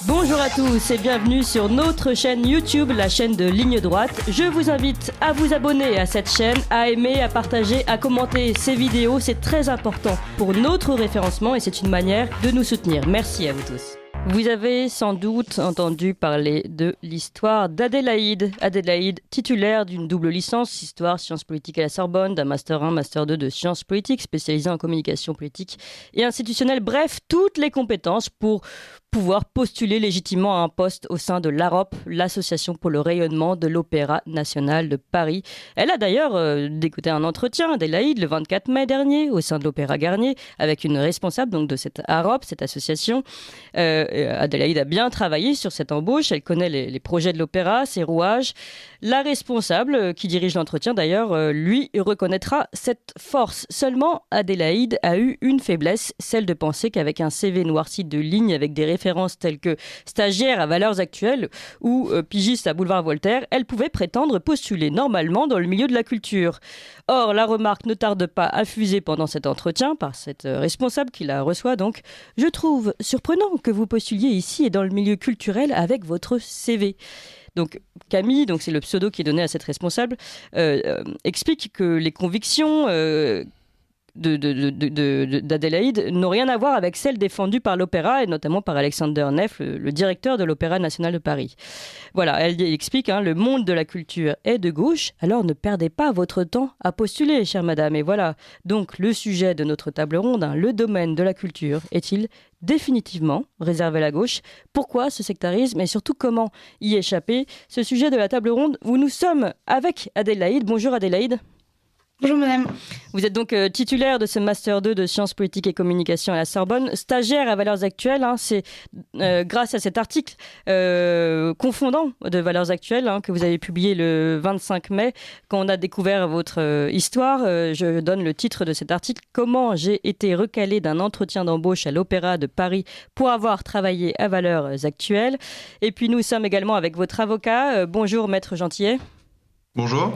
Bonjour à tous et bienvenue sur notre chaîne YouTube, la chaîne de Ligne Droite. Je vous invite à vous abonner à cette chaîne, à aimer, à partager, à commenter ces vidéos. C'est très important pour notre référencement et c'est une manière de nous soutenir. Merci à vous tous. Vous avez sans doute entendu parler de l'histoire d'Adélaïde. Adélaïde, titulaire d'une double licence, histoire, sciences politiques à la Sorbonne, d'un master 1, master 2 de sciences politiques, spécialisé en communication politique et institutionnelle. Bref, toutes les compétences pour pouvoir postuler légitimement à un poste au sein de l'AROP, l'Association pour le rayonnement de l'Opéra national de Paris. Elle a d'ailleurs dégoté un entretien, Adélaïde, le 24 mai dernier, au sein de l'Opéra Garnier, avec une responsable donc, de cette AROP, cette association. Adélaïde a bien travaillé sur cette embauche, elle connaît les projets de l'opéra, ses rouages. La responsable, qui dirige l'entretien d'ailleurs, lui reconnaîtra cette force. Seulement, Adélaïde a eu une faiblesse, celle de penser qu'avec un CV noirci de lignes avec des références telles que stagiaire à Valeurs Actuelles ou pigiste à Boulevard Voltaire, elle pouvait prétendre postuler normalement dans le milieu de la culture. Or, la remarque ne tarde pas à fuser pendant cet entretien par cette responsable qui la reçoit donc. Je trouve surprenant que vous postuliez ici et dans le milieu culturel avec votre CV. Donc Camille, donc c'est le pseudo qui est donné à cette responsable, explique que les convictions d'Adélaïde n'ont rien à voir avec celles défendues par l'opéra et notamment par Alexander Neff, le directeur de l'Opéra national de Paris. Voilà, elle explique, le monde de la culture est de gauche, alors ne perdez pas votre temps à postuler, chère madame. Et voilà, donc le sujet de notre table ronde, le domaine de la culture, est-il définitivement réservé à la gauche? Pourquoi ce sectarisme et surtout comment y échapper? Ce sujet de la table ronde, où nous sommes avec Adélaïde. Bonjour Adélaïde. Bonjour madame. Vous êtes donc titulaire de ce Master 2 de sciences politiques et communication à la Sorbonne, stagiaire à Valeurs Actuelles. C'est grâce à cet article confondant de Valeurs Actuelles que vous avez publié le 25 mai, quand on a découvert votre histoire. Je donne le titre de cet article: Comment j'ai été recalé d'un entretien d'embauche à l'Opéra de Paris pour avoir travaillé à Valeurs Actuelles. Et puis nous sommes également avec votre avocat. Bonjour Maître Gentillet. Bonjour.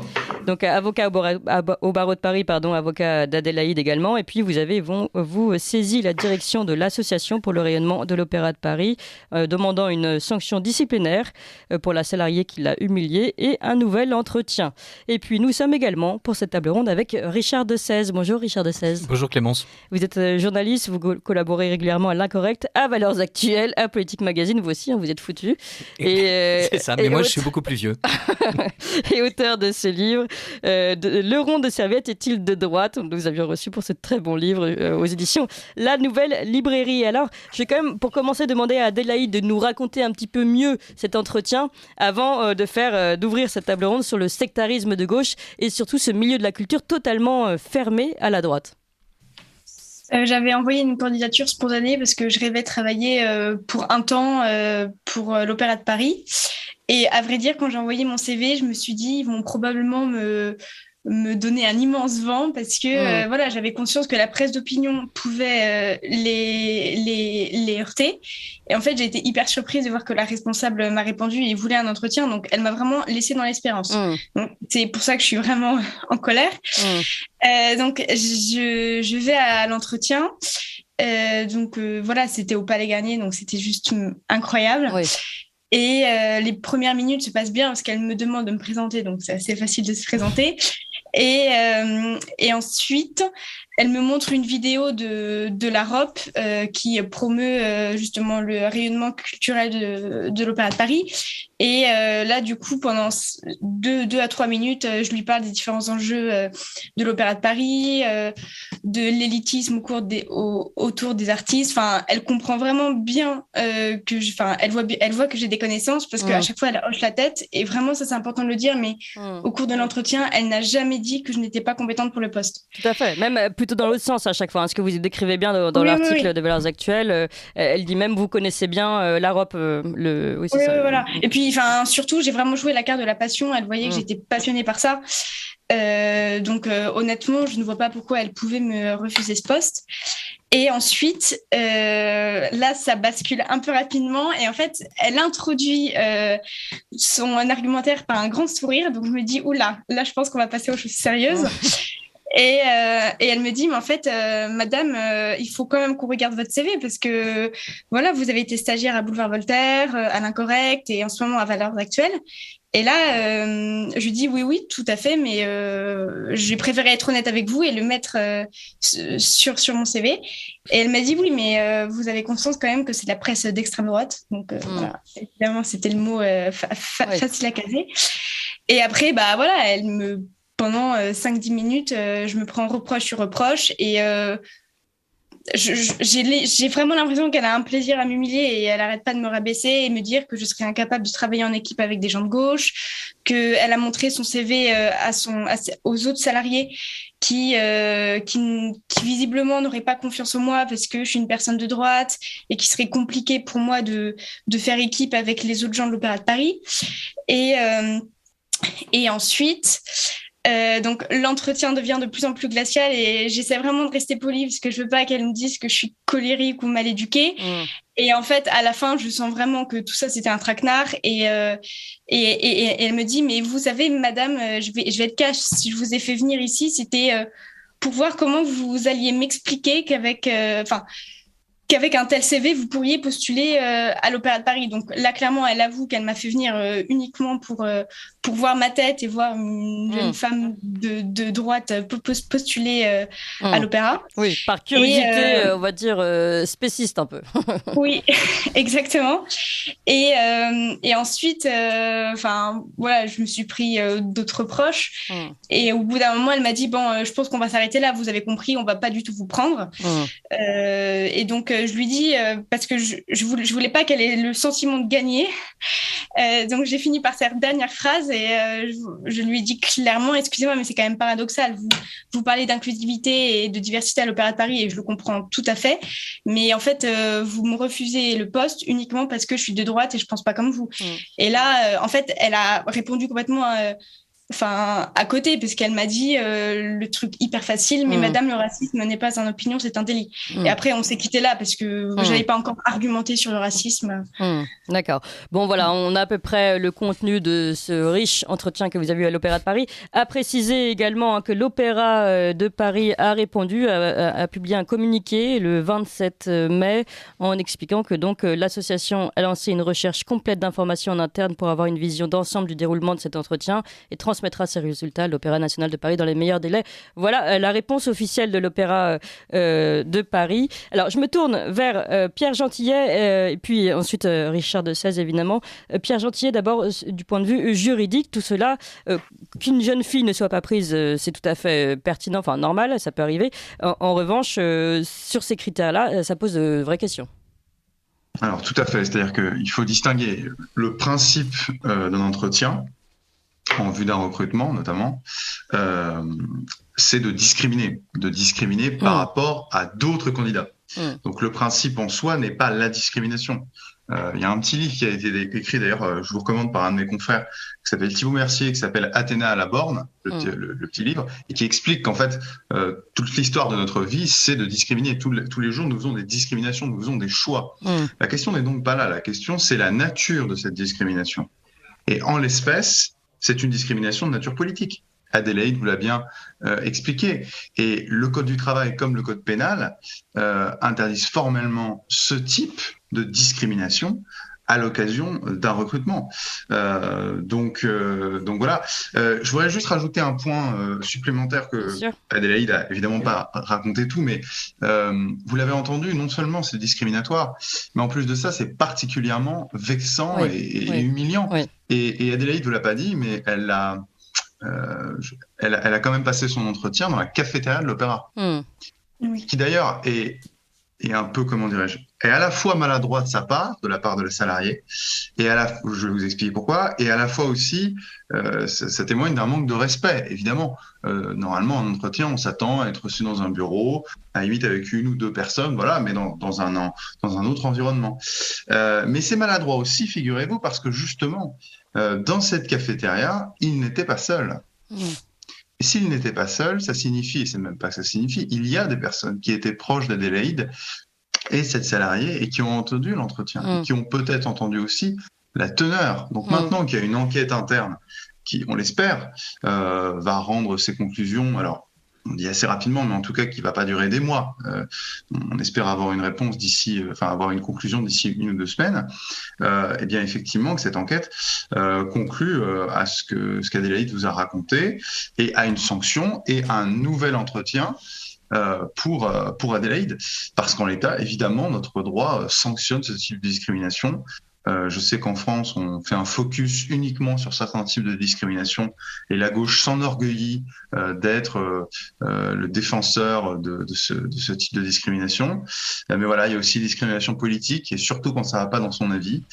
Donc avocat au barreau de Paris, avocat d'Adélaïde également. Et puis vous avez vous saisi la direction de l'Association pour le rayonnement de l'Opéra de Paris, demandant une sanction disciplinaire pour la salariée qui l'a humiliée et un nouvel entretien. Et puis nous sommes également pour cette table ronde avec Richard Dessèze. Bonjour Richard Dessèze. Bonjour Clémence. Vous êtes journaliste, vous collaborez régulièrement à L'Incorrect, à Valeurs Actuelles, à Politique Magazine. Vous aussi, vous êtes foutu. C'est ça, mais moi je suis beaucoup plus vieux. Et auteur de ce livre, Le rond de serviette est-il de droite? Nous avions reçu pour ce très bon livre aux éditions La Nouvelle Librairie. Alors, je vais quand même, pour commencer, demander à Adélaïde de nous raconter un petit peu mieux cet entretien avant d'ouvrir cette table ronde sur le sectarisme de gauche et surtout ce milieu de la culture totalement fermé à la droite. J'avais envoyé une candidature spontanée parce que je rêvais de travailler pour un temps pour l'Opéra de Paris. Et à vrai dire, quand j'ai envoyé mon CV, je me suis dit, ils vont probablement me donner un immense vent parce que j'avais conscience que la presse d'opinion pouvait les heurter. Et en fait, j'ai été hyper surprise de voir que la responsable m'a répondu et voulait un entretien. Donc, elle m'a vraiment laissée dans l'espérance. Donc, c'est pour ça que je suis vraiment en colère. Donc, je vais à l'entretien. C'était au Palais Garnier, donc c'était juste incroyable. Oui. Et les premières minutes se passent bien parce qu'elle me demande de me présenter, donc c'est assez facile de se présenter. Et ensuite, elle me montre une vidéo de l'AROP qui promeut justement le rayonnement culturel de l'Opéra de Paris. Et là, du coup, pendant 2 à 3 minutes, je lui parle des différents enjeux de l'Opéra de Paris, de l'élitisme autour des artistes. Enfin, elle comprend vraiment bien elle voit que j'ai des connaissances parce qu'à chaque fois, elle hoche la tête. Et vraiment, ça, c'est important de le dire, mais au cours de l'entretien, elle n'a jamais dit que je n'étais pas compétente pour le poste. Tout à fait. Même plutôt dans l'autre sens à chaque fois. Ce que vous décrivez bien dans l'article de Valeurs Actuelles. Elle dit même, vous connaissez bien l'AROP. Oui, c'est ça. Voilà. Et puis, surtout, j'ai vraiment joué la carte de la passion. Elle voyait que j'étais passionnée par ça. Honnêtement, je ne vois pas pourquoi elle pouvait me refuser ce poste. Et ensuite, là, ça bascule un peu rapidement. Et en fait, elle introduit son argumentaire par un grand sourire. Donc, je me dis, oula, là, je pense qu'on va passer aux choses sérieuses. Et elle me dit, mais en fait, madame, il faut quand même qu'on regarde votre CV parce que voilà, vous avez été stagiaire à Boulevard Voltaire, à l'Incorrect et en ce moment à Valeurs Actuelles. Et là, je lui dis oui, tout à fait, mais j'ai préféré être honnête avec vous et le mettre sur mon CV. Et elle m'a dit oui, mais vous avez conscience quand même que c'est de la presse d'extrême droite. Donc voilà, évidemment, c'était le mot facile à caser. Et après, bah voilà, pendant 5-10 minutes, je me prends reproche sur reproche et j'ai vraiment l'impression qu'elle a un plaisir à m'humilier et elle n'arrête pas de me rabaisser et me dire que je serais incapable de travailler en équipe avec des gens de gauche, qu'elle a montré son CV aux autres salariés qui visiblement n'auraient pas confiance en moi parce que je suis une personne de droite et qu'il serait compliqué pour moi de faire équipe avec les autres gens de l'Opéra de Paris. Et ensuite... donc l'entretien devient de plus en plus glacial et j'essaie vraiment de rester polie parce que je veux pas qu'elle me dise que je suis colérique ou mal éduquée. Et en fait, à la fin, je sens vraiment que tout ça c'était un traquenard et elle me dit mais vous savez madame, je vais être cash, si je vous ai fait venir ici, c'était pour voir comment vous alliez m'expliquer qu'avec un tel CV, vous pourriez postuler à l'Opéra de Paris. Donc là, clairement, elle avoue qu'elle m'a fait venir uniquement pour voir ma tête et voir une jeune femme de droite postuler à l'Opéra. Oui, par curiosité, on va dire, spéciste un peu. Oui, exactement. Et ensuite, voilà, je me suis pris d'autres proches. Et au bout d'un moment, elle m'a dit, bon, je pense qu'on va s'arrêter là, vous avez compris, on va pas du tout vous prendre. Et donc, je lui dis, parce que je voulais pas qu'elle ait le sentiment de gagner. Donc, j'ai fini par cette dernière phrase et je lui ai dit clairement, excusez-moi, mais c'est quand même paradoxal. Vous parlez d'inclusivité et de diversité à l'Opéra de Paris et je le comprends tout à fait. Mais en fait, vous me refusez le poste uniquement parce que je suis de droite et je pense pas comme vous. Et là, en fait, elle a répondu complètement... à côté, parce qu'elle m'a dit le truc hyper facile, mais madame, le racisme n'est pas une opinion, c'est un délit. Et après, on s'est quitté là, parce que je n'avais pas encore argumenté sur le racisme. D'accord. Bon, voilà, on a à peu près le contenu de ce riche entretien que vous avez eu à l'Opéra de Paris. À préciser également que l'Opéra de Paris a répondu, a publié un communiqué le 27 mai, en expliquant que donc l'association a lancé une recherche complète d'informations en interne pour avoir une vision d'ensemble du déroulement de cet entretien et transmettra ses résultats à l'Opéra national de Paris dans les meilleurs délais. Voilà la réponse officielle de l'Opéra de Paris. Alors, je me tourne vers Pierre Gentillet et puis ensuite Richard de Sèze, évidemment. Pierre Gentillet, d'abord, du point de vue juridique, tout cela, qu'une jeune fille ne soit pas prise, c'est tout à fait pertinent, enfin normal, ça peut arriver. En revanche, sur ces critères-là, ça pose de vraies questions. Alors, tout à fait. C'est-à-dire qu'il faut distinguer le principe d'un entretien en vue d'un recrutement notamment, c'est de discriminer par rapport à d'autres candidats. Donc le principe en soi n'est pas la discrimination. Il y a un petit livre qui a été écrit d'ailleurs, je vous recommande par un de mes confrères, qui s'appelle Thibaut Mercier, qui s'appelle Athéna à la borne, le petit livre, et qui explique qu'en fait, toute l'histoire de notre vie, c'est de discriminer. Tous les jours, nous faisons des discriminations, nous faisons des choix. La question n'est donc pas là, la question, c'est la nature de cette discrimination. Et en l'espèce, c'est une discrimination de nature politique. Adélaïde vous l'a bien expliqué. Et le Code du travail, comme le Code pénal, interdisent formellement ce type de discrimination à l'occasion d'un recrutement. Donc voilà. Je voudrais juste rajouter un point supplémentaire que Adélaïde a évidemment pas raconté tout, mais vous l'avez entendu, non seulement c'est discriminatoire, mais en plus de ça, c'est particulièrement vexant et humiliant. Oui. Et Adélaïde vous l'a pas dit, mais elle a quand même passé son entretien dans la cafétéria de l'Opéra, qui d'ailleurs est un peu, comment dirais-je, est à la fois maladroit de la part de la salariée, et je vais vous expliquer pourquoi, et à la fois aussi, ça témoigne d'un manque de respect, évidemment. Normalement, en entretien, on s'attend à être reçu dans un bureau, à la limite avec une ou deux personnes, voilà, mais dans un autre environnement. Mais c'est maladroit aussi, figurez-vous, parce que justement, dans cette cafétéria, il n'était pas seul. Et s'il n'était pas seul, ça signifie, et c'est même pas que ça signifie, il y a des personnes qui étaient proches d'Adélaïde et cette salariée et qui ont entendu l'entretien, et qui ont peut-être entendu aussi la teneur. Donc maintenant qu'il y a une enquête interne qui, on l'espère, va rendre ses conclusions. Alors, on dit assez rapidement, mais en tout cas qui va pas durer des mois. On espère avoir une réponse avoir une conclusion d'ici 1 ou 2 semaines. Eh bien, effectivement, que cette enquête conclut à ce qu'Adélaïde vous a raconté et à une sanction et à un nouvel entretien pour Adélaïde, parce qu'en l'état, évidemment, notre droit sanctionne ce type de discrimination. Je sais qu'en France, on fait un focus uniquement sur certains types de discrimination et la gauche s'enorgueillit d'être le défenseur de ce type de discrimination. Mais voilà, il y a aussi discrimination politique et surtout quand ça va pas dans son avis.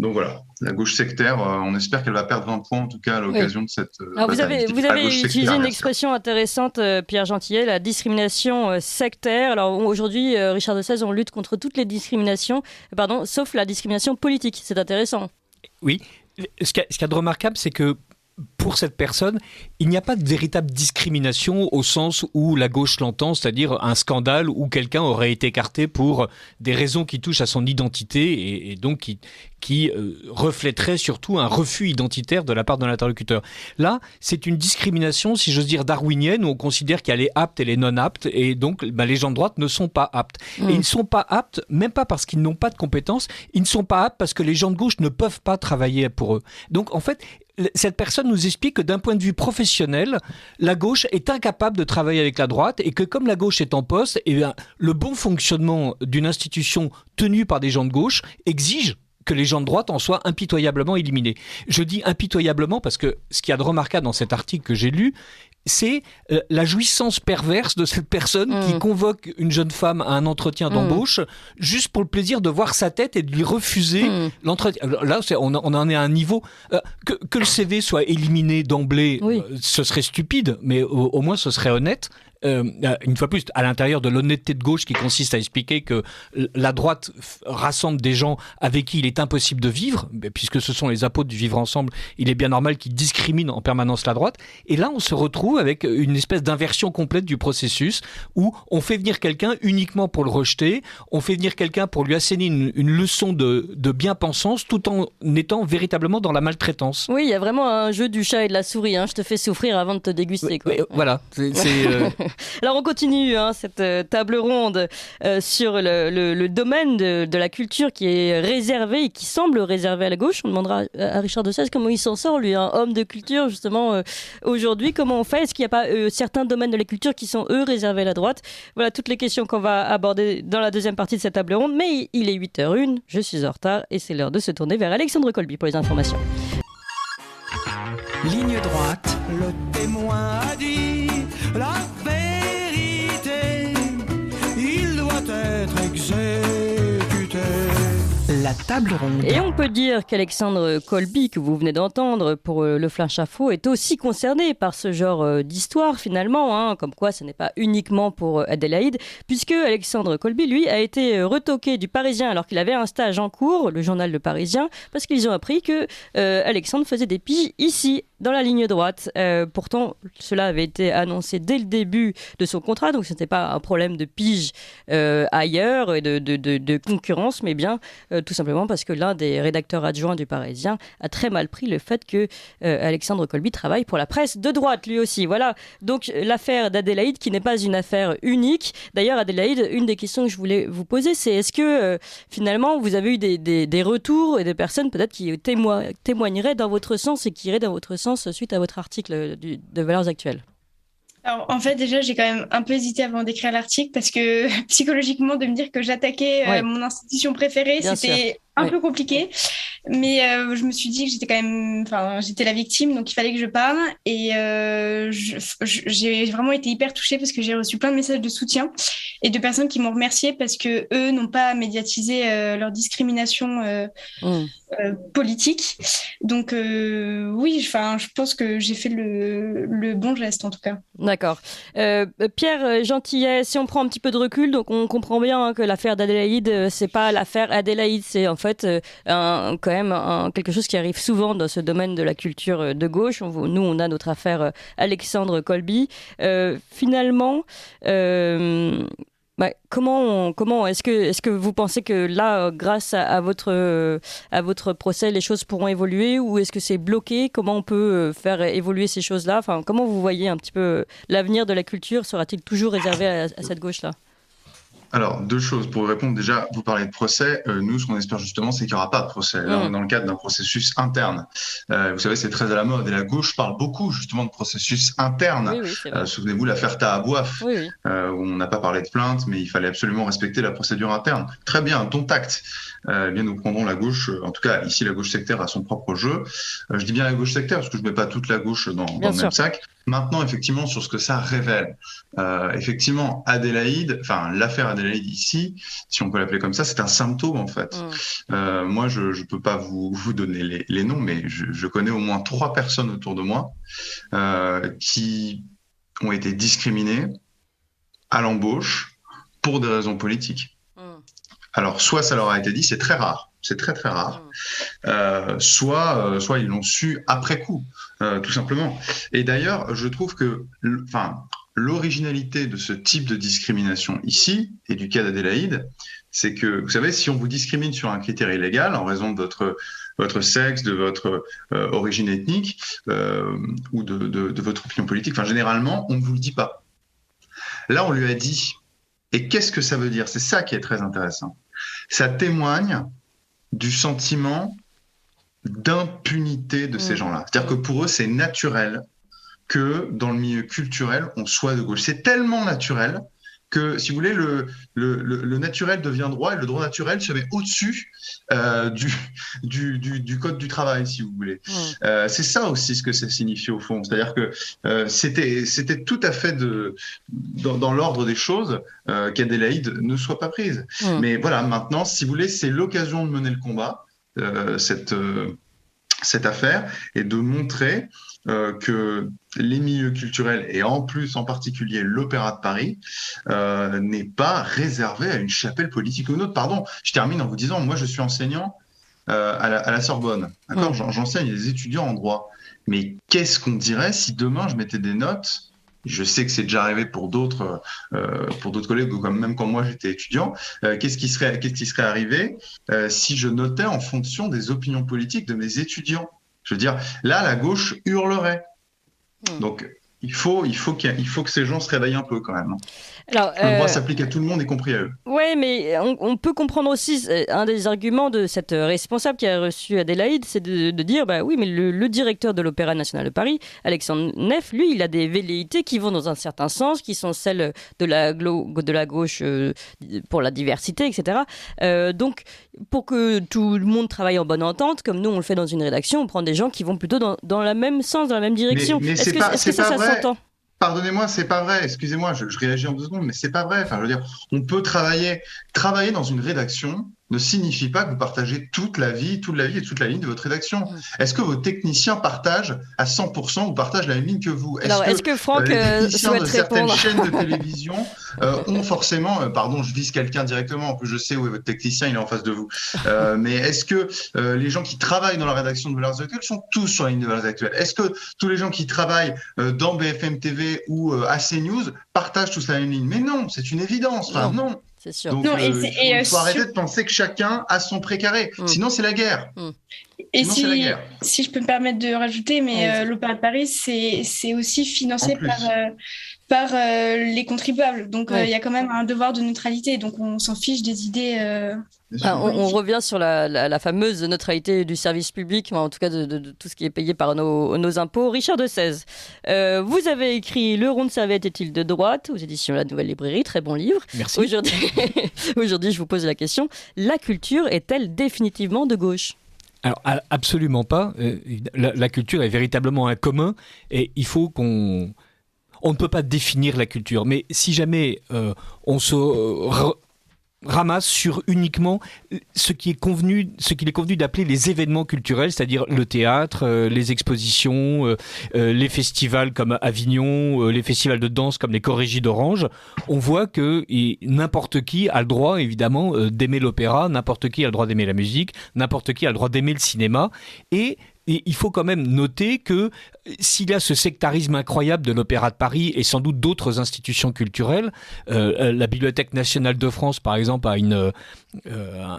Donc voilà, la gauche sectaire, on espère qu'elle va perdre 20 points en tout cas à l'occasion de cette bataille. Vous avez utilisé une expression intéressante, Pierre Gentillet, la discrimination sectaire. Alors aujourd'hui, Richard de Sèze, on lutte contre toutes les discriminations, sauf la discrimination politique. C'est intéressant. Oui, ce qu'il y a de remarquable, c'est que pour cette personne, il n'y a pas de véritable discrimination au sens où la gauche l'entend, c'est-à-dire un scandale où quelqu'un aurait été écarté pour des raisons qui touchent à son identité et donc qui reflèterait surtout un refus identitaire de la part de l'interlocuteur. Là, c'est une discrimination, si j'ose dire, darwinienne, où on considère qu'il y a les aptes et les non-aptes, et donc les gens de droite ne sont pas aptes. Et ils ne sont pas aptes, même pas parce qu'ils n'ont pas de compétences, ils ne sont pas aptes parce que les gens de gauche ne peuvent pas travailler pour eux. Donc en fait, cette personne nous explique que d'un point de vue professionnel, la gauche est incapable de travailler avec la droite et que comme la gauche est en poste, le bon fonctionnement d'une institution tenue par des gens de gauche exige que les gens de droite en soient impitoyablement éliminés. Je dis impitoyablement parce que ce qu'il y a de remarquable dans cet article que j'ai lu, c'est la jouissance perverse de cette personne qui convoque une jeune femme à un entretien d'embauche juste pour le plaisir de voir sa tête et de lui refuser l'entretien. Là, on en est à un niveau... que le CV soit éliminé d'emblée, ce serait stupide, mais au moins ce serait honnête. Une fois plus, à l'intérieur de l'honnêteté de gauche qui consiste à expliquer que la droite rassemble des gens avec qui il est impossible de vivre, puisque ce sont les apôtres du vivre ensemble, il est bien normal qu'ils discriminent en permanence la droite. Et là, on se retrouve avec une espèce d'inversion complète du processus où on fait venir quelqu'un uniquement pour le rejeter, on fait venir quelqu'un pour lui asséner une leçon de bien-pensance tout en étant véritablement dans la maltraitance. Oui, il y a vraiment un jeu du chat et de la souris. Je te fais souffrir avant de te déguster. Quoi. Voilà, Alors on continue cette table ronde sur le domaine de la culture qui est réservé et qui semble réservé à la gauche. On demandera à Richard de Sèze comment il s'en sort, lui, un homme de culture justement aujourd'hui. Comment on fait? Est-ce qu'il n'y a pas certains domaines de la culture qui sont eux réservés à la droite? Voilà toutes les questions qu'on va aborder dans la deuxième partie de cette table ronde. Mais il est 8h01, je suis en retard et c'est l'heure de se tourner vers Alexandre Colby pour les informations. Ligne droite, le témoin a dit la vérité, il doit être exécuté. La table ronde. Et on peut dire qu'Alexandre Colby, que vous venez d'entendre pour le Flash Info, est aussi concerné par ce genre d'histoire finalement, comme quoi ce n'est pas uniquement pour Adélaïde, puisque Alexandre Colby, lui, a été retoqué du Parisien alors qu'il avait un stage en cours, le journal Le Parisien, parce qu'ils ont appris que Alexandre faisait des piges ici, dans la ligne droite. Pourtant, cela avait été annoncé dès le début de son contrat, donc ce n'était pas un problème de pige ailleurs et de concurrence, mais bien tout simplement parce que l'un des rédacteurs adjoints du Parisien a très mal pris le fait que Alexandre Colby travaille pour la presse de droite, lui aussi. Voilà, donc l'affaire d'Adélaïde qui n'est pas une affaire unique. D'ailleurs, Adélaïde, une des questions que je voulais vous poser, c'est est-ce que finalement vous avez eu des retours et des personnes peut-être qui témoigneraient dans votre sens et qui iraient dans votre sens suite à votre article de Valeurs Actuelles? Alors, en fait, déjà, j'ai quand même un peu hésité avant d'écrire l'article parce que psychologiquement, de me dire que j'attaquais mon institution préférée, c'était un peu compliqué. Mais je me suis dit que j'étais quand même, j'étais la victime, donc il fallait que je parle. Et j'ai vraiment été hyper touchée parce que j'ai reçu plein de messages de soutien et de personnes qui m'ont remerciée parce que eux n'ont pas médiatisé leur discrimination politique. Donc oui, je pense que j'ai fait le bon geste en tout cas. D'accord. Pierre Gentillet, si on prend un petit peu de recul, donc on comprend bien que l'affaire d'Adélaïde, c'est pas l'affaire Adélaïde, c'est en fait quand même quelque chose qui arrive souvent dans ce domaine de la culture de gauche. Nous, on a notre affaire Alexandre Colby. Finalement, Comment est-ce que vous pensez que là, grâce à votre procès, les choses pourront évoluer, ou est-ce que c'est bloqué? Comment on peut faire évoluer ces choses-là? Enfin, comment vous voyez un petit peu l'avenir de la culture? Sera-t-il toujours réservé à cette gauche-là? Alors, deux choses. Pour répondre, déjà, vous parlez de procès. Nous, ce qu'on espère justement, c'est qu'il n'y aura pas de procès. Là, on est dans le cadre d'un processus interne. Vous savez, c'est très à la mode. Et la gauche parle beaucoup, justement, de processus interne. Oui, c'est vrai. Souvenez-vous, l'affaire Tahabouaf, Oui. où on n'a pas parlé de plainte, mais il fallait absolument respecter la procédure interne. Très bien, dont acte. Bien, nous prendrons la gauche, en tout cas, ici, la gauche sectaire a son propre jeu. Je dis bien la gauche sectaire, parce que je ne mets pas toute la gauche dans le même sac. Maintenant, effectivement, sur ce que ça révèle. Effectivement, l'affaire Adélaïde ici, si on peut l'appeler comme ça, c'est un symptôme, en fait. Moi, je ne peux pas vous donner les noms, mais je connais au moins 3 personnes autour de moi qui ont été discriminées à l'embauche pour des raisons politiques. Alors, soit ça leur a été dit, c'est très rare. C'est très, très rare. Soit ils l'ont su après coup, tout simplement. Et d'ailleurs, je trouve que l'originalité de ce type de discrimination ici, et du cas d'Adélaïde, c'est que, vous savez, si on vous discrimine sur un critère illégal en raison de votre sexe, de votre origine ethnique ou de votre opinion politique, généralement, on ne vous le dit pas. Là, on lui a dit. Et qu'est-ce que ça veut dire? C'est ça qui est très intéressant. Ça témoigne du sentiment d'impunité de ces gens-là. C'est-à-dire que pour eux, c'est naturel que dans le milieu culturel, on soit de gauche. C'est tellement naturel que, si vous voulez, le naturel devient droit, et le droit naturel se met au-dessus du code du travail, si vous voulez. C'est ça aussi ce que ça signifie au fond. C'est-à-dire que c'était tout à fait dans l'ordre des choses qu'Adélaïde ne soit pas prise. Mais voilà, maintenant, si vous voulez, c'est l'occasion de mener le combat, cette affaire, et de montrer que les milieux culturels, et en particulier l'Opéra de Paris, n'est pas réservé à une chapelle politique ou une autre. Pardon, je termine en vous disant, moi je suis enseignant à la Sorbonne, d'accord, j'enseigne les étudiants en droit. Mais qu'est-ce qu'on dirait si demain je mettais des notes? Je sais que c'est déjà arrivé pour d'autres collègues, ou même quand moi j'étais étudiant. Qu'est-ce qui serait arrivé si je notais en fonction des opinions politiques de mes étudiants? Je veux dire, là, la gauche hurlerait. Donc, il faut que ces gens se réveillent un peu quand même. Alors, le droit s'applique à tout le monde, y compris à eux. Oui, mais on peut comprendre aussi, un des arguments de cette responsable qui a reçu Adélaïde, c'est de dire, oui, mais le directeur de l'Opéra national de Paris, Alexandre Neff, lui, il a des velléités qui vont dans un certain sens, qui sont celles de la gauche pour la diversité, etc. Donc, pour que tout le monde travaille en bonne entente, comme nous on le fait dans une rédaction, on prend des gens qui vont plutôt dans le même sens, dans la même direction. Mais est-ce que ça s'entend? Pardonnez-moi, c'est pas vrai. Excusez-moi, je réagis en 2 secondes, mais c'est pas vrai. Je veux dire, on peut travailler dans une rédaction ne signifie pas que vous partagez toute la vie et toute la ligne de votre rédaction. Est-ce que vos techniciens partagent à 100% ou partagent la même ligne que vous? Est-ce que Franck les techniciens souhaite de certaines répondre? chaînes de télévision ont forcément, pardon, je vise quelqu'un directement, en plus je sais où est votre technicien, il est en face de vous. Mais est-ce que les gens qui travaillent dans la rédaction de Valeurs Actuelles sont tous sur la ligne de Valeurs Actuelles? Est-ce que tous les gens qui travaillent dans BFM TV ou à CNews partagent tous la même ligne? Mais non, c'est une évidence. Non. C'est sûr. Donc, il faut arrêter de penser que chacun a son précaré. Sinon, c'est la guerre. Et si je peux me permettre de rajouter, mais l'Opéra de Paris, c'est aussi financé par les contribuables. Donc, il y a quand même un devoir de neutralité. Donc, on s'en fiche des idées. On revient sur la fameuse neutralité du service public, en tout cas de tout ce qui est payé par nos impôts. Richard de 16, vous avez écrit Le Rond de Serviette est-il de droite aux éditions La Nouvelle Librairie, très bon livre. Merci. Aujourd'hui, je vous pose la question, la culture est-elle définitivement de gauche ? Alors, absolument pas. La culture est véritablement un commun et il faut qu'on... On ne peut pas définir la culture, mais si jamais on se ramasse sur uniquement ce qu'il est convenu d'appeler les événements culturels, c'est-à-dire le théâtre, les expositions, les festivals comme Avignon, les festivals de danse comme les Chorégies d'Orange, on voit que n'importe qui a le droit, évidemment, d'aimer l'opéra, n'importe qui a le droit d'aimer la musique, n'importe qui a le droit d'aimer le cinéma, et Et il faut quand même noter que s'il y a ce sectarisme incroyable de l'Opéra de Paris et sans doute d'autres institutions culturelles, la Bibliothèque nationale de France, par exemple, a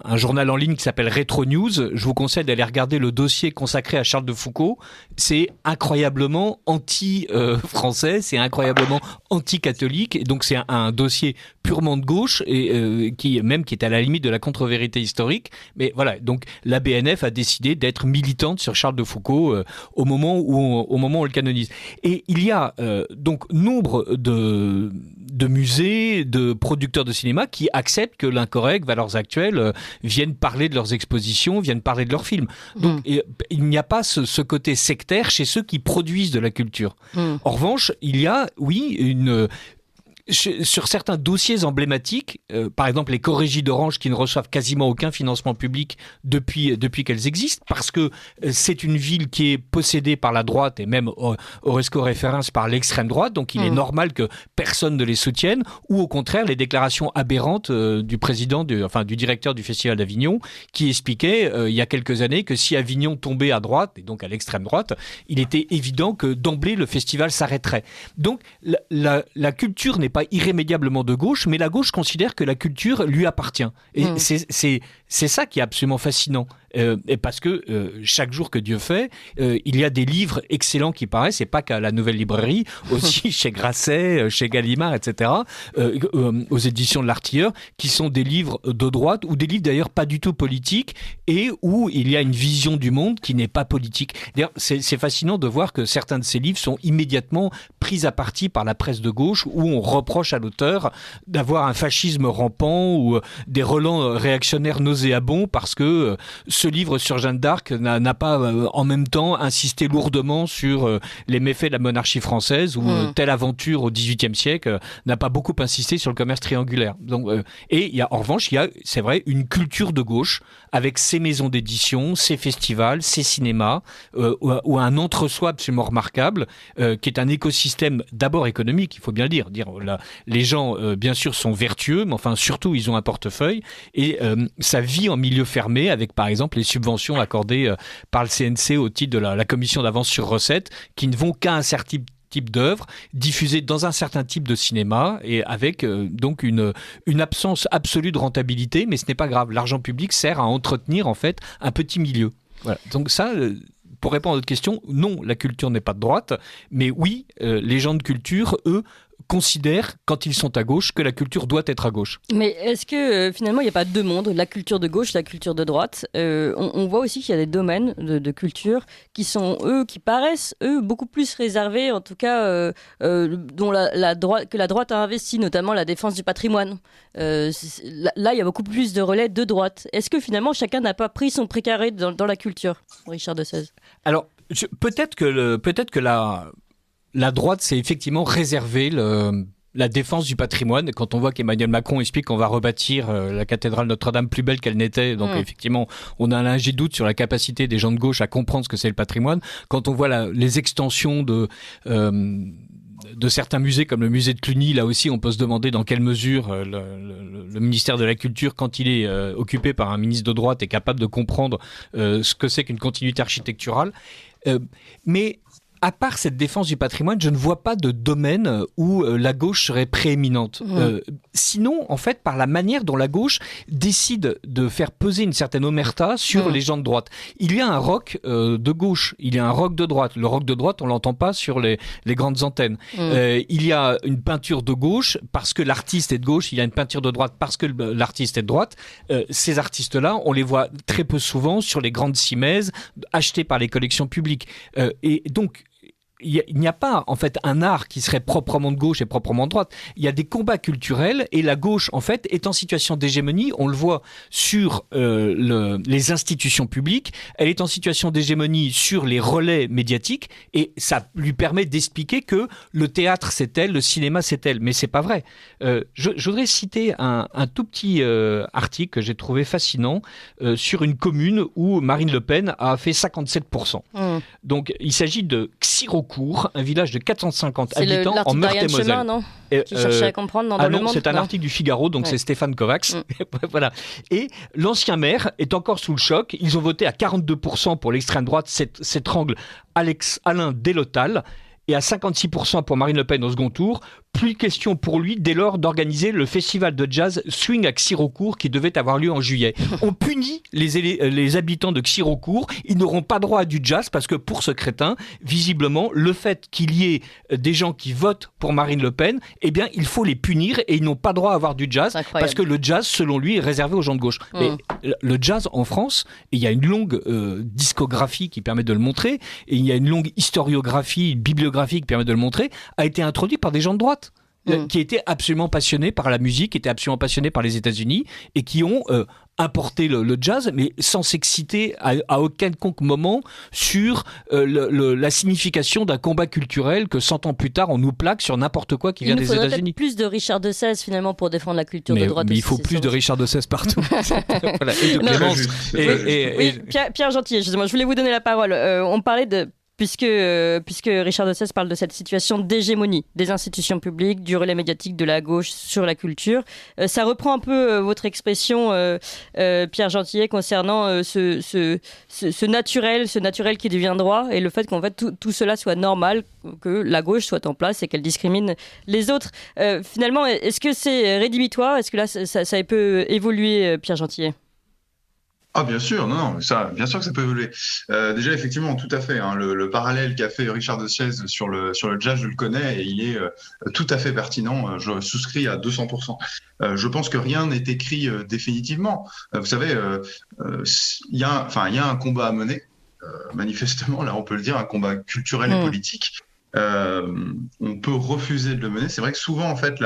un journal en ligne qui s'appelle Retro News. Je vous conseille d'aller regarder le dossier consacré à Charles de Foucault. C'est incroyablement anti-français, c'est incroyablement anti-catholique. Et donc c'est un dossier purement de gauche et qui est à la limite de la contre-vérité historique. Mais voilà, donc la BNF a décidé d'être militante sur Charles de Foucault au moment où on le canonise. Et il y a donc nombre de musées, de producteurs de cinéma qui acceptent que l'incorrect, Valeurs Actuelles, viennent parler de leurs expositions, viennent parler de leurs films. Donc il n'y a pas ce côté sectaire chez ceux qui produisent de la culture. En revanche, il y a, oui, sur certains dossiers emblématiques, par exemple les Corrégies d'Orange qui ne reçoivent quasiment aucun financement public depuis qu'elles existent, parce que c'est une ville qui est possédée par la droite et même Horresco référence par l'extrême droite, donc il est normal que personne ne les soutienne, ou au contraire les déclarations aberrantes du directeur du Festival d'Avignon, qui expliquait il y a quelques années que si Avignon tombait à droite, et donc à l'extrême droite, il était évident que d'emblée le festival s'arrêterait. Donc la culture n'est pas irrémédiablement de gauche, mais la gauche considère que la culture lui appartient. Et c'est ça qui est absolument fascinant. Et parce que chaque jour que Dieu fait, il y a des livres excellents qui paraissent, et pas qu'à la Nouvelle Librairie, aussi chez Grasset, chez Gallimard, etc., aux éditions de l'Artilleur, qui sont des livres de droite, ou des livres d'ailleurs pas du tout politiques, et où il y a une vision du monde qui n'est pas politique. D'ailleurs, c'est fascinant de voir que certains de ces livres sont immédiatement pris à partie par la presse de gauche, où on reproche à l'auteur d'avoir un fascisme rampant, ou des relents réactionnaires nauséabonds, parce que ce livre sur Jeanne d'Arc n'a pas en même temps insisté lourdement sur les méfaits de la monarchie française, ou telle aventure au XVIIIe siècle n'a pas beaucoup insisté sur le commerce triangulaire. Donc, et en revanche, il y a, c'est vrai, une culture de gauche avec ses maisons d'édition, ses festivals, ses cinémas, ou un entre-soi absolument remarquable, qui est un écosystème d'abord économique, il faut bien le dire. Les gens, bien sûr, sont vertueux, mais enfin, surtout, ils ont un portefeuille, et ça vit en milieu fermé avec, par exemple, les subventions accordées par le CNC au titre de la commission d'avance sur recettes, qui ne vont qu'à un certain type d'œuvres diffusées dans un certain type de cinéma, et avec donc une absence absolue de rentabilité, mais ce n'est pas grave. L'argent public sert à entretenir en fait un petit milieu. Voilà. Donc ça, pour répondre à votre question, non, la culture n'est pas de droite, mais oui, les gens de culture, eux, considèrent, quand ils sont à gauche, que la culture doit être à gauche. Mais est-ce que finalement il n'y a pas deux mondes, la culture de gauche, la culture de droite? On voit aussi qu'il y a des domaines de culture qui paraissent beaucoup plus réservés, en tout cas dont que la droite a investi, notamment la défense du patrimoine. Là il y a beaucoup plus de relais de droite. Est-ce que finalement chacun n'a pas pris son précaré dans la culture, Richard de Sèze? Alors peut-être que la droite s'est effectivement réservé la défense du patrimoine. Quand on voit qu'Emmanuel Macron explique qu'on va rebâtir la cathédrale Notre-Dame plus belle qu'elle n'était, donc effectivement, on a un léger doute sur la capacité des gens de gauche à comprendre ce que c'est le patrimoine. Quand on voit les extensions de certains musées comme le musée de Cluny, là aussi on peut se demander dans quelle mesure le ministère de la Culture, quand il est occupé par un ministre de droite, est capable de comprendre ce que c'est qu'une continuité architecturale. Mais à part cette défense du patrimoine, je ne vois pas de domaine où la gauche serait prééminente. Sinon, en fait, par la manière dont la gauche décide de faire peser une certaine omerta sur les gens de droite. Il y a un rock de gauche, il y a un rock de droite. Le rock de droite, on l'entend pas sur les grandes antennes. Il y a une peinture de gauche parce que l'artiste est de gauche, il y a une peinture de droite parce que l'artiste est de droite. Ces artistes-là, on les voit très peu souvent sur les grandes cimaises achetées par les collections publiques. Et donc, il n'y a pas en fait un art qui serait proprement de gauche et proprement de droite. Il y a des combats culturels, et la gauche en fait est en situation d'hégémonie. On le voit sur les institutions publiques. Elle est en situation d'hégémonie sur les relais médiatiques, et ça lui permet d'expliquer que le théâtre c'est elle, le cinéma c'est elle. Mais c'est pas vrai. Je voudrais citer un tout petit article que j'ai trouvé fascinant sur une commune où Marine Le Pen a fait 57%. Donc, il s'agit de Xirocourt, un village de 450 habitants en Meurthe-et-Moselle. Chemin, non qui cherchait à comprendre dans Le Monde. C'est un article du Figaro, donc c'est Stéphane Kovacs. Voilà. Et l'ancien maire est encore sous le choc. Ils ont voté à 42% pour l'extrême droite, s'étrangle Alain Delotal, et à 56% pour Marine Le Pen au second tour. Plus question pour lui dès lors d'organiser le festival de jazz Swing à Xirocourt qui devait avoir lieu en juillet. On punit les habitants de Xirocourt. Ils n'auront pas droit à du jazz parce que pour ce crétin, visiblement, le fait qu'il y ait des gens qui votent pour Marine Le Pen, eh bien, il faut les punir et ils n'ont pas droit à avoir du jazz parce que le jazz, selon lui, est réservé aux gens de gauche. Mais le jazz en France, et il y a une longue discographie qui permet de le montrer, et il y a une longue historiographie, une bibliographie qui permet de le montrer, a été introduit par des gens de droite. Qui étaient absolument passionnés par la musique, qui étaient absolument passionnés par les États-Unis et qui ont importé le jazz, mais sans s'exciter à aucun moment sur la signification d'un combat culturel que 100 ans plus tard, on nous plaque sur n'importe quoi qui vient des États-Unis. Il faudrait plus de Richard de Sèze finalement pour défendre la culture de droite. Mais il faut plus de Richard de Sèze partout. Voilà. Et de Clémence. Pierre Gentil, excusez-moi, je voulais vous donner la parole. On parlait de... Puisque Richard de Sèze parle de cette situation d'hégémonie des institutions publiques, du relais médiatique de la gauche sur la culture. Ça reprend un peu votre expression, Pierre Gentillet, concernant ce naturel qui devient droit et le fait qu'en fait tout cela soit normal, que la gauche soit en place et qu'elle discrimine les autres. Finalement, est-ce que c'est rédhibitoire ? Est-ce que là, ça peut évoluer, Pierre Gentillet ? Ah bien sûr, non, ça, bien sûr que ça peut évoluer. Déjà effectivement, tout à fait. Hein, le parallèle qu'a fait Richard de Sèze sur le jazz, je le connais et il est tout à fait pertinent. Je souscris à 200%. Je pense que rien n'est écrit définitivement. Vous savez, il y a un combat à mener. Manifestement, là, on peut le dire, un combat culturel et politique. On peut refuser de le mener. C'est vrai que souvent, en fait,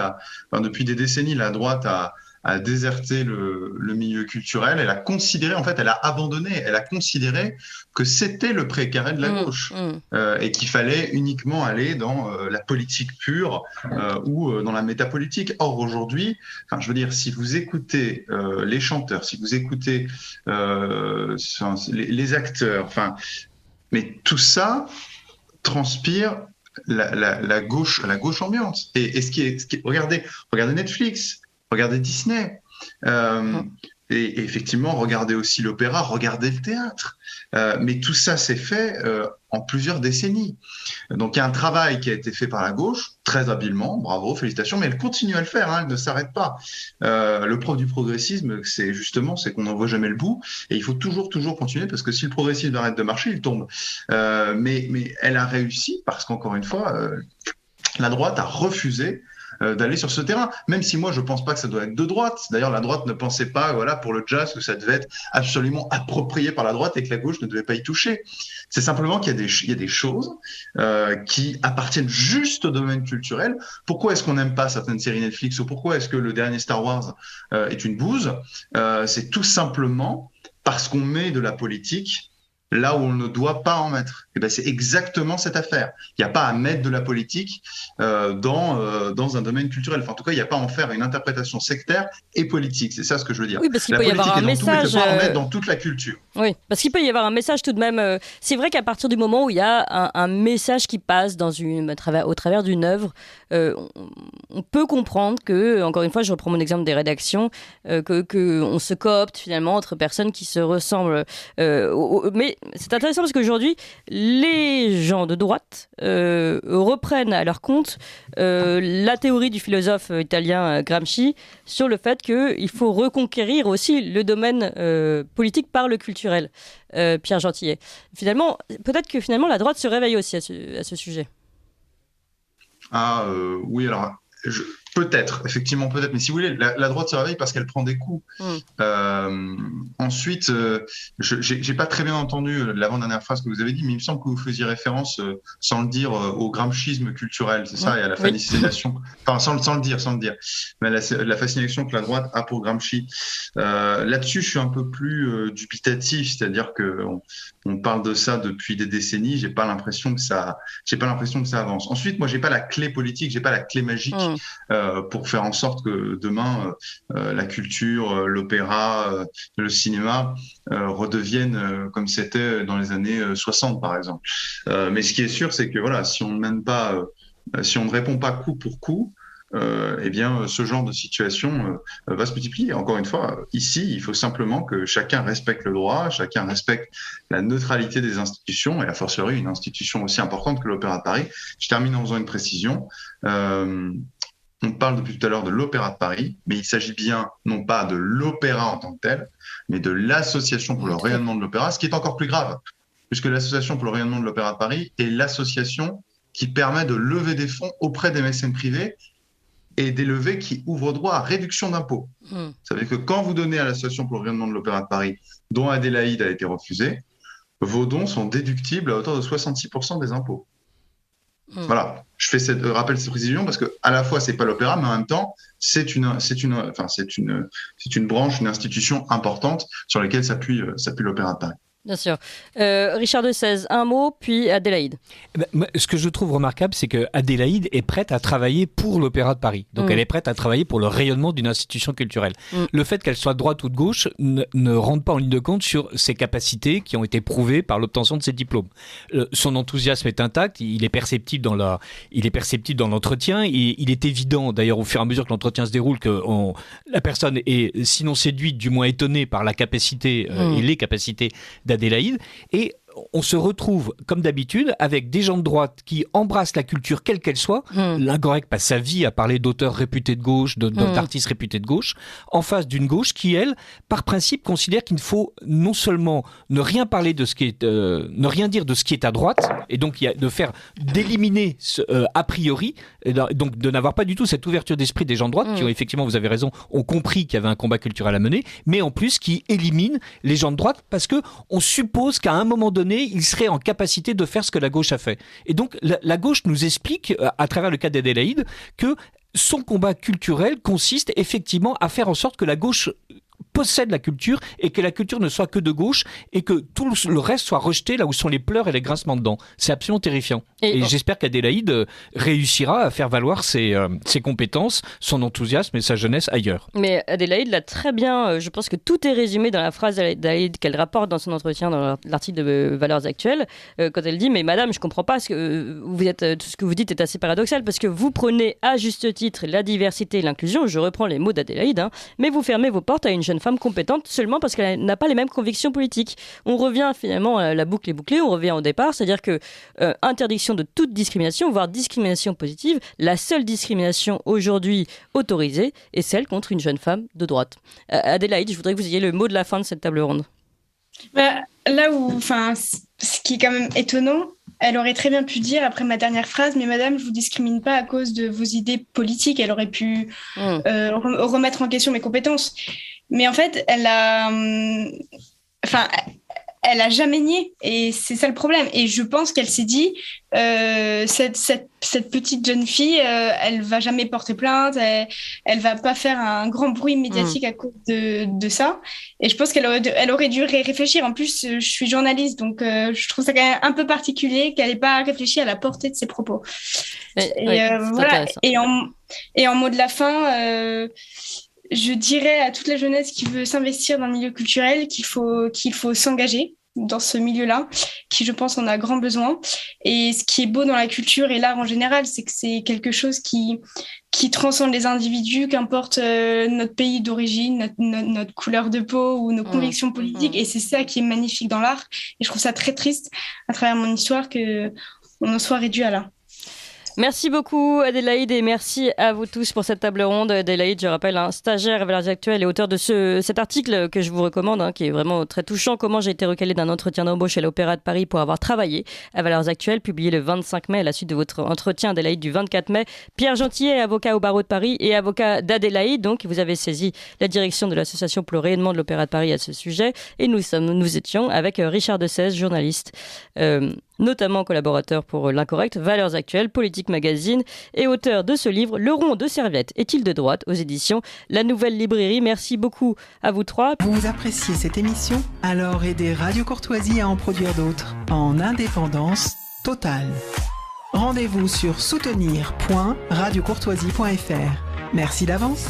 depuis des décennies, la droite a déserté le milieu culturel, elle a abandonné, elle a considéré que c'était le précaré de la gauche et qu'il fallait uniquement aller dans la politique pure ou dans la métapolitique. Or aujourd'hui, je veux dire, si vous écoutez les chanteurs, si vous écoutez les acteurs, mais tout ça transpire la gauche ambiante. Et regardez Netflix. Regardez Disney. Et effectivement, regardez aussi l'opéra, regardez le théâtre. Mais tout ça s'est fait en plusieurs décennies. Donc il y a un travail qui a été fait par la gauche, très habilement, bravo, félicitations, mais elle continue à le faire, elle ne s'arrête pas. Le propre du progressisme, c'est qu'on n'en voit jamais le bout, et il faut toujours continuer, parce que si le progressisme arrête de marcher, il tombe. Mais elle a réussi, parce qu'encore une fois, la droite a refusé d'aller sur ce terrain, même si moi je pense pas que ça doit être de droite. D'ailleurs la droite ne pensait pas pour le jazz que ça devait être absolument approprié par la droite et que la gauche ne devait pas y toucher. C'est simplement qu'il y a des choses qui appartiennent juste au domaine culturel. Pourquoi est-ce qu'on n'aime pas certaines séries Netflix ou pourquoi est-ce que le dernier Star Wars est une bouse? C'est tout simplement parce qu'on met de la politique là où on ne doit pas en mettre. Et c'est exactement cette affaire. Il n'y a pas à mettre de la politique dans un domaine culturel. En tout cas, il n'y a pas à en faire une interprétation sectaire et politique. C'est ça ce que je veux dire. Oui, parce qu'il peut y avoir un message. Il faut en mettre dans toute la culture. Oui, parce qu'il peut y avoir un message tout de même. C'est vrai qu'à partir du moment où il y a un message qui passe au travers d'une œuvre, on peut comprendre que, encore une fois, je reprends mon exemple des rédactions, que on se coopte finalement entre personnes qui se ressemblent. Mais c'est intéressant parce qu'aujourd'hui, les gens de droite reprennent à leur compte la théorie du philosophe italien Gramsci sur le fait qu'il faut reconquérir aussi le domaine politique par le culturel. Pierre Gentillet. Peut-être que la droite se réveille aussi à ce sujet. Oui, alors... Effectivement, mais si vous voulez, la droite se réveille parce qu'elle prend des coups. Ensuite, j'ai pas très bien entendu l'avant-dernière phrase que vous avez dit, mais il me semble que vous faisiez référence, sans le dire, au gramscisme culturel, c'est ça, et à la fascination, sans le dire, mais la fascination que la droite a pour Gramsci. Là-dessus, je suis un peu plus dubitatif, c'est-à-dire que on parle de ça depuis des décennies, j'ai pas l'impression que ça avance. Ensuite, moi, j'ai pas la clé politique, j'ai pas la clé magique pour faire en sorte que demain, la culture, l'opéra, le cinéma redeviennent comme c'était dans les années 60, par exemple. Mais ce qui est sûr, c'est que voilà, si on ne répond pas coup pour coup, eh bien, ce genre de situation va se multiplier. Encore une fois, ici, il faut simplement que chacun respecte le droit, chacun respecte la neutralité des institutions, et a fortiori une institution aussi importante que l'Opéra de Paris. Je termine en faisant une précision. On parle depuis tout à l'heure de l'Opéra de Paris, mais il s'agit bien non pas de l'opéra en tant que tel, mais de l'Association pour le rayonnement de l'opéra, ce qui est encore plus grave, puisque l'Association pour le rayonnement de l'Opéra de Paris est l'association qui permet de lever des fonds auprès des mécènes privés et des levées qui ouvrent droit à réduction d'impôts. Vous savez que quand vous donnez à l'Association pour le rayonnement de l'Opéra de Paris, dont Adélaïde a été refusée, vos dons sont déductibles à hauteur de 66% des impôts. Voilà, je fais rappelle cette précision parce que à la fois c'est pas l'opéra, mais en même temps c'est une branche, une institution importante sur laquelle s'appuie l'Opéra de Paris. Bien sûr. Richard de Sèze, un mot, puis Adélaïde. Ce que je trouve remarquable, c'est que Adélaïde est prête à travailler pour l'Opéra de Paris. Donc elle est prête à travailler pour le rayonnement d'une institution culturelle. Le fait qu'elle soit de droite ou de gauche ne rentre pas en ligne de compte sur ses capacités qui ont été prouvées par l'obtention de ses diplômes. Son enthousiasme est intact, il est perceptible dans l'entretien. Il est évident, d'ailleurs, au fur et à mesure que l'entretien se déroule, que la personne est sinon séduite, du moins étonnée par la capacité et les capacités d'Adélaïde, et on se retrouve, comme d'habitude, avec des gens de droite qui embrassent la culture quelle qu'elle soit. L'Incorrect passe sa vie à parler d'auteurs réputés de gauche, d'artistes réputés de gauche, en face d'une gauche qui, elle, par principe, considère qu'il faut non seulement ne rien parler de ce qui est, ne rien dire de ce qui est à droite, et donc d'éliminer a priori, donc de n'avoir pas du tout cette ouverture d'esprit des gens de droite qui ont effectivement, vous avez raison, ont compris qu'il y avait un combat culturel à mener, mais en plus qui élimine les gens de droite parce que on suppose qu'à un moment donné, il serait en capacité de faire ce que la gauche a fait. Et donc, la gauche nous explique, à travers le cas d'Adélaïde, que son combat culturel consiste effectivement à faire en sorte que la gauche possède la culture et que la culture ne soit que de gauche et que tout le reste soit rejeté là où sont les pleurs et les grincements de dents. C'est absolument terrifiant. Et j'espère qu'Adélaïde réussira à faire valoir ses compétences, son enthousiasme et sa jeunesse ailleurs. Mais Adélaïde l'a très bien, je pense que tout est résumé dans la phrase d'Adélaïde qu'elle rapporte dans son entretien dans l'article de Valeurs Actuelles, quand elle dit « Mais madame, je comprends pas, tout ce que vous dites est assez paradoxal parce que vous prenez à juste titre la diversité et l'inclusion, je reprends les mots d'Adélaïde, mais vous fermez vos portes à une jeune femme compétente seulement parce qu'elle n'a pas les mêmes convictions politiques. » On revient finalement, la boucle est bouclée, on revient au départ, c'est-à-dire que interdiction de toute discrimination, voire discrimination positive, la seule discrimination aujourd'hui autorisée est celle contre une jeune femme de droite. Adélaïde, je voudrais que vous ayez le mot de la fin de cette table ronde. Ce qui est quand même étonnant, elle aurait très bien pu dire après ma dernière phrase, mais madame, je vous discrimine pas à cause de vos idées politiques. Elle aurait pu remettre en question mes compétences. Mais en fait, elle a jamais nié, et c'est ça le problème. Et je pense qu'elle s'est dit, cette petite jeune fille, elle va jamais porter plainte, elle va pas faire un grand bruit médiatique à cause de ça. Et je pense qu'elle aurait dû réfléchir. En plus, je suis journaliste, donc je trouve ça quand même un peu particulier qu'elle n'ait pas réfléchi à la portée de ses propos. Voilà. Et en mot de la fin, je dirais à toute la jeunesse qui veut s'investir dans le milieu culturel qu'il faut s'engager dans ce milieu-là, qui je pense en a grand besoin. Et ce qui est beau dans la culture et l'art en général, c'est que c'est quelque chose qui transcende les individus, qu'importe notre pays d'origine, notre couleur de peau ou nos convictions politiques. Et c'est ça qui est magnifique dans l'art. Et je trouve ça très triste à travers mon histoire qu'on en soit réduit à là. Merci beaucoup Adélaïde et merci à vous tous pour cette table ronde. Adélaïde, je rappelle, stagiaire à Valeurs Actuelles et auteur de cet article que je vous recommande, qui est vraiment très touchant. Comment j'ai été recalé d'un entretien d'embauche à l'Opéra de Paris pour avoir travaillé à Valeurs Actuelles, publié le 25 mai à la suite de votre entretien Adélaïde du 24 mai. Pierre Gentillet, avocat au barreau de Paris et avocat d'Adélaïde. Donc vous avez saisi la direction de l'Association pour le rayonnement de l'Opéra de Paris à ce sujet. Et nous étions avec Richard de Sèze, journaliste, notamment collaborateur pour l'Incorrect, Valeurs Actuelles, Politique Magazine et auteur de ce livre Le rond de serviette est-il de droite aux éditions La Nouvelle Librairie. Merci beaucoup à vous trois. Vous appréciez cette émission? Alors aidez Radio Courtoisie à en produire d'autres en indépendance totale. Rendez-vous sur soutenir.radiocourtoisie.fr. Merci d'avance.